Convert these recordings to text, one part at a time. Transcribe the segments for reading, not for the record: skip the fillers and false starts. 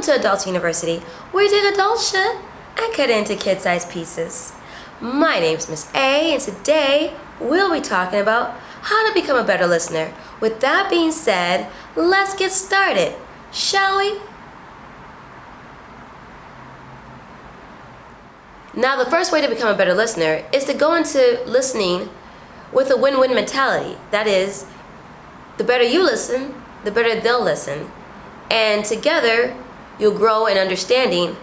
to Adult University, where we take adult shit and cut it into kid-sized pieces. My name's Miss A, and today we'll be talking about how to become a better listener. With that being said, let's get started, shall we? Now, the first way to become a better listener is to go into listening with a win-win mentality. That is, the better you listen, the better they'll listen. And together, you'll grow in understanding,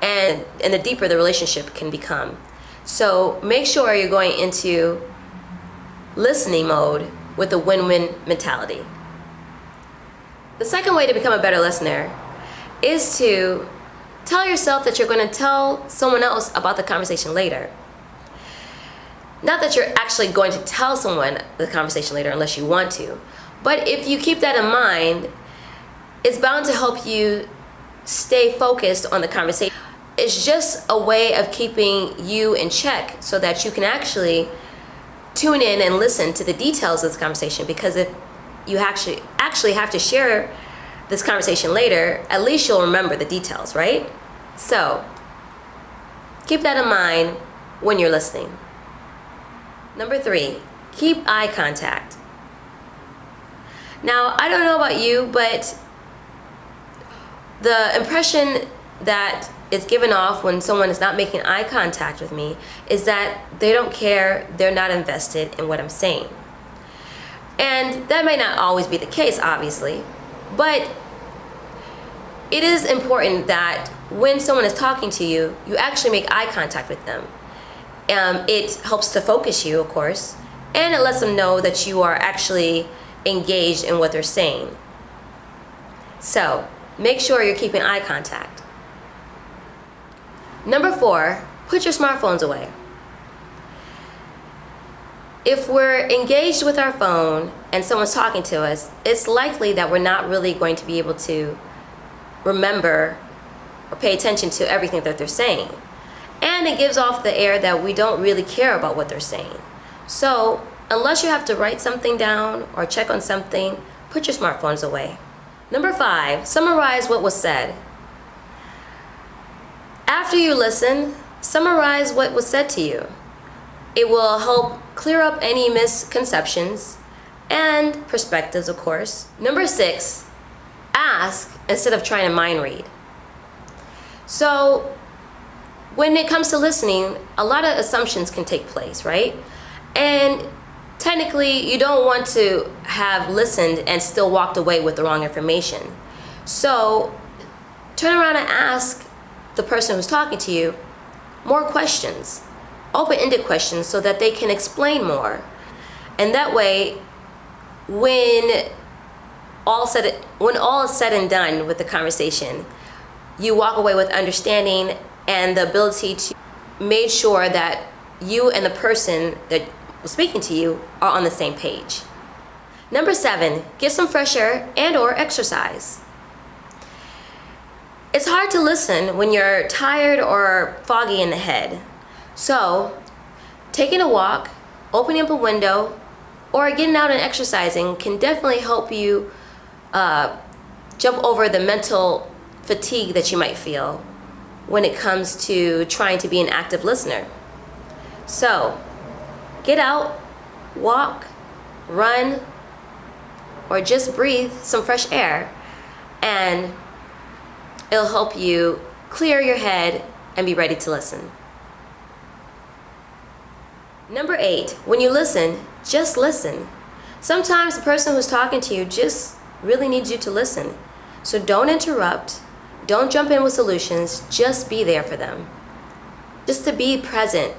and the deeper the relationship can become. So make sure you're going into listening mode with a win-win mentality. The second way to become a better listener is to tell yourself that you're going to tell someone else about the conversation later. Not that you're actually going to tell someone the conversation later unless you want to, but if you keep that in mind, it's bound to help you stay focused on the conversation. It's just a way of keeping you in check so that you can actually tune in and listen to the details of this conversation, because if you actually have to share this conversation later, at least you'll remember the details, right? So keep that in mind when you're listening. Number 3, keep eye contact. Now, I don't know about you, but the impression that is given off when someone is not making eye contact with me is that they don't care, they're not invested in what I'm saying. And that may not always be the case, obviously, but it is important that when someone is talking to you, you actually make eye contact with them. It helps to focus you, of course, and it lets them know that you are actually engaged in what they're saying. So make sure you're keeping eye contact. Number 4, put your smartphones away. If we're engaged with our phone and someone's talking to us, it's likely that we're not really going to be able to remember or pay attention to everything that they're saying. And it gives off the air that we don't really care about what they're saying. So unless you have to write something down or check on something, put your smartphones away. Number 5, summarize what was said. After you listen, summarize what was said to you. It will help clear up any misconceptions and perspectives, of course. Number 6, ask instead of trying to mind read. So when it comes to listening, a lot of assumptions can take place, right? And technically, you don't want to have listened and still walked away with the wrong information. So turn around and ask the person who's talking to you more questions, open-ended questions, so that they can explain more. And that way, when all is said and done with the conversation, you walk away with understanding and the ability to make sure that you and the person that was speaking to you are on the same page. Number 7, get some fresh air and or exercise. It's hard to listen when you're tired or foggy in the head. So taking a walk, opening up a window, or getting out and exercising can definitely help you jump over the mental fatigue that you might feel when it comes to trying to be an active listener. So get out, walk, run, or just breathe some fresh air, and it'll help you clear your head and be ready to listen. Number 8, when you listen, just listen. Sometimes the person who's talking to you just really needs you to listen. So don't interrupt, don't jump in with solutions, just be there for them. Just to be present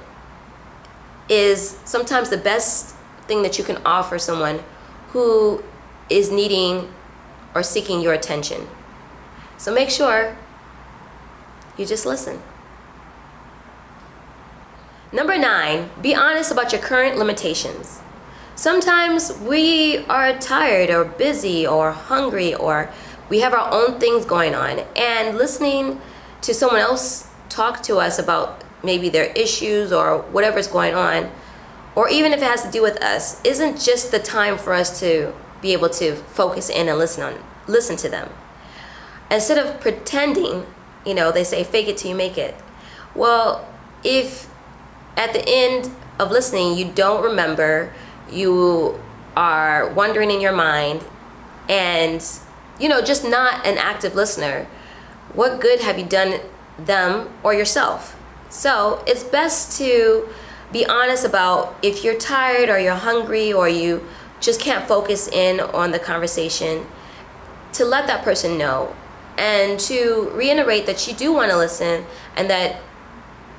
is sometimes the best thing that you can offer someone who is needing or seeking your attention. So make sure you just listen. Number 9, be honest about your current limitations. Sometimes we are tired or busy or hungry, or we have our own things going on, and listening to someone else talk to us about maybe their issues or whatever's going on, or even if it has to do with us, isn't just the time for us to be able to focus in and listen to them. instead of pretending, they say fake it till you make it. Well, if at the end of listening you don't remember, you are wondering in your mind, and just not an active listener, what good have you done them or yourself? So it's best to be honest about if you're tired or you're hungry or you just can't focus in on the conversation, to let that person know, and to reiterate that you do want to listen, and that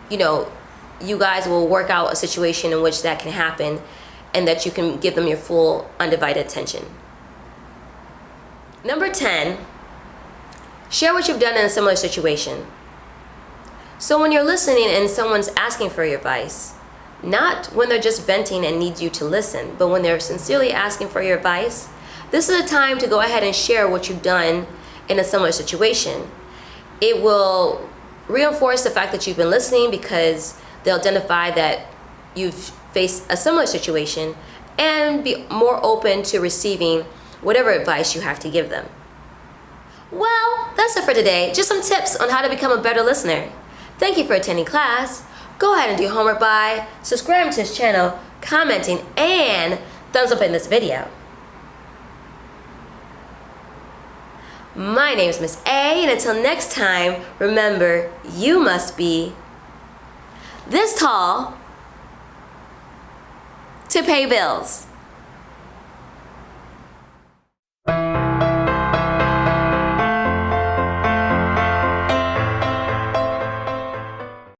you guys will work out a situation in which that can happen, and that you can give them your full undivided attention. Number 10, share what you've done in a similar situation. So when you're listening and someone's asking for your advice, not when they're just venting and need you to listen, but when they're sincerely asking for your advice, this is a time to go ahead and share what you've done in a similar situation. It will reinforce the fact that you've been listening, because they'll identify that you've faced a similar situation and be more open to receiving whatever advice you have to give them. Well, that's it for today. Just some tips on how to become a better listener. Thank you for attending class. Go ahead and do your homework by subscribing to this channel, commenting, and thumbs up in this video. My name is Miss A, and until next time, remember, you must be this tall to pay bills.